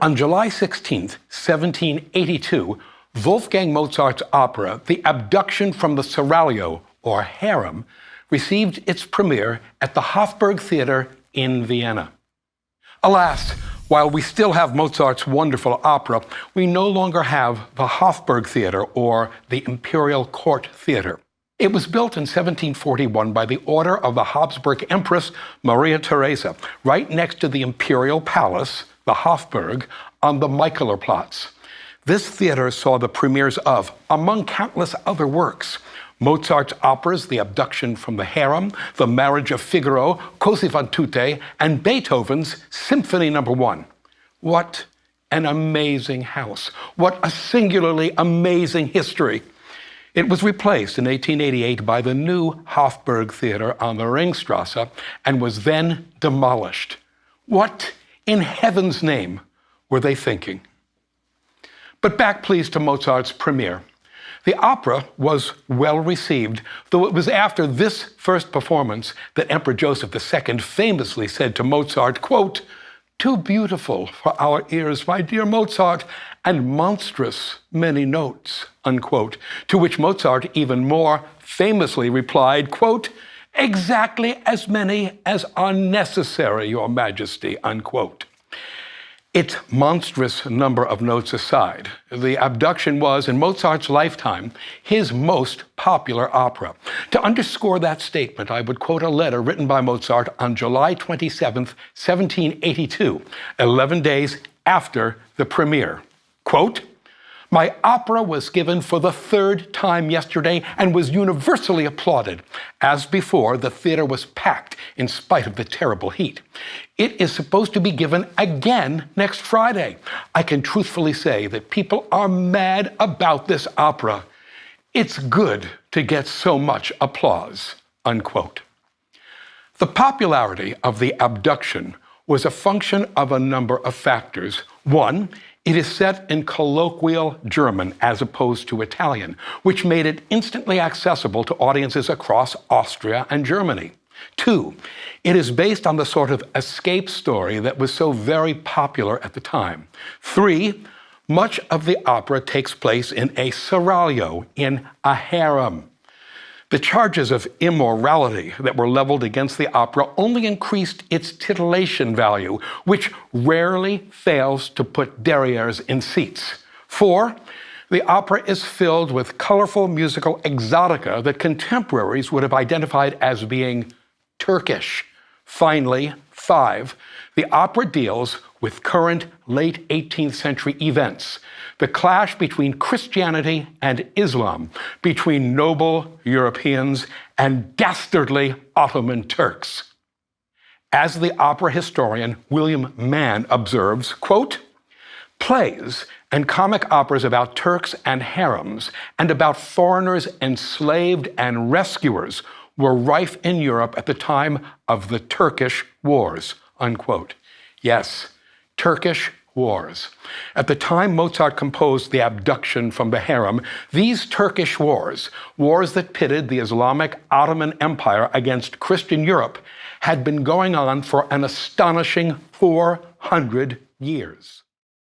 On July 16, 1782, Wolfgang Mozart's opera, The Abduction from the Seraglio, or Harem, received its premiere at the Hofburg Theater in Vienna. Alas, while we still have Mozart's wonderful opera, we no longer have the Hofburg Theater or the Imperial Court Theater. It was built in 1741 by the order of the Habsburg Empress Maria Theresa, right next to the Imperial Palace, the Hofburg, on the Michaelerplatz. This theater saw the premieres of, among countless other works, Mozart's operas, The Abduction from the Harem, The Marriage of Figaro, Così fan tutte, and Beethoven's Symphony No. 1. What an amazing house. What a singularly amazing history. It was replaced in 1888 by the new Hofburg Theater on the Ringstrasse and was then demolished. What in heaven's name were they thinking? But back, please, to Mozart's premiere. The opera was well received, though it was after this first performance that Emperor Joseph II famously said to Mozart, quote, "Too beautiful for our ears, my dear Mozart, and monstrous many notes," unquote, to which Mozart even more famously replied, quote, "Exactly as many as are necessary, Your Majesty," unquote. Its monstrous number of notes aside, The Abduction was, in Mozart's lifetime, his most popular opera. To underscore that statement, I would quote a letter written by Mozart on July 27, 1782, 11 days after the premiere. Quote, "My opera was given for the third time yesterday and was universally applauded. As before, the theater was packed in spite of the terrible heat. It is supposed to be given again next Friday. I can truthfully say that people are mad about this opera. It's good to get so much applause," unquote. The popularity of The Abduction was a function of a number of factors. One, it is set in colloquial German as opposed to Italian, which made it instantly accessible to audiences across Austria and Germany. Two, it is based on the sort of escape story that was so very popular at the time. Three, much of the opera takes place in a seraglio, in a harem. The charges of immorality that were leveled against the opera only increased its titillation value, which rarely fails to put derrieres in seats. 4, the opera is filled with colorful musical exotica that contemporaries would have identified as being Turkish. Finally, 5, the opera deals with current late 18th century events, the clash between Christianity and Islam, between noble Europeans and dastardly Ottoman Turks. As the opera historian William Mann observes, quote, "Plays and comic operas about Turks and harems and about foreigners enslaved and rescuers were rife in Europe at the time of the Turkish wars," unquote. Yes, Turkish wars. At the time Mozart composed The Abduction from the Harem, these Turkish wars, wars that pitted the Islamic Ottoman Empire against Christian Europe, had been going on for an astonishing 400 years.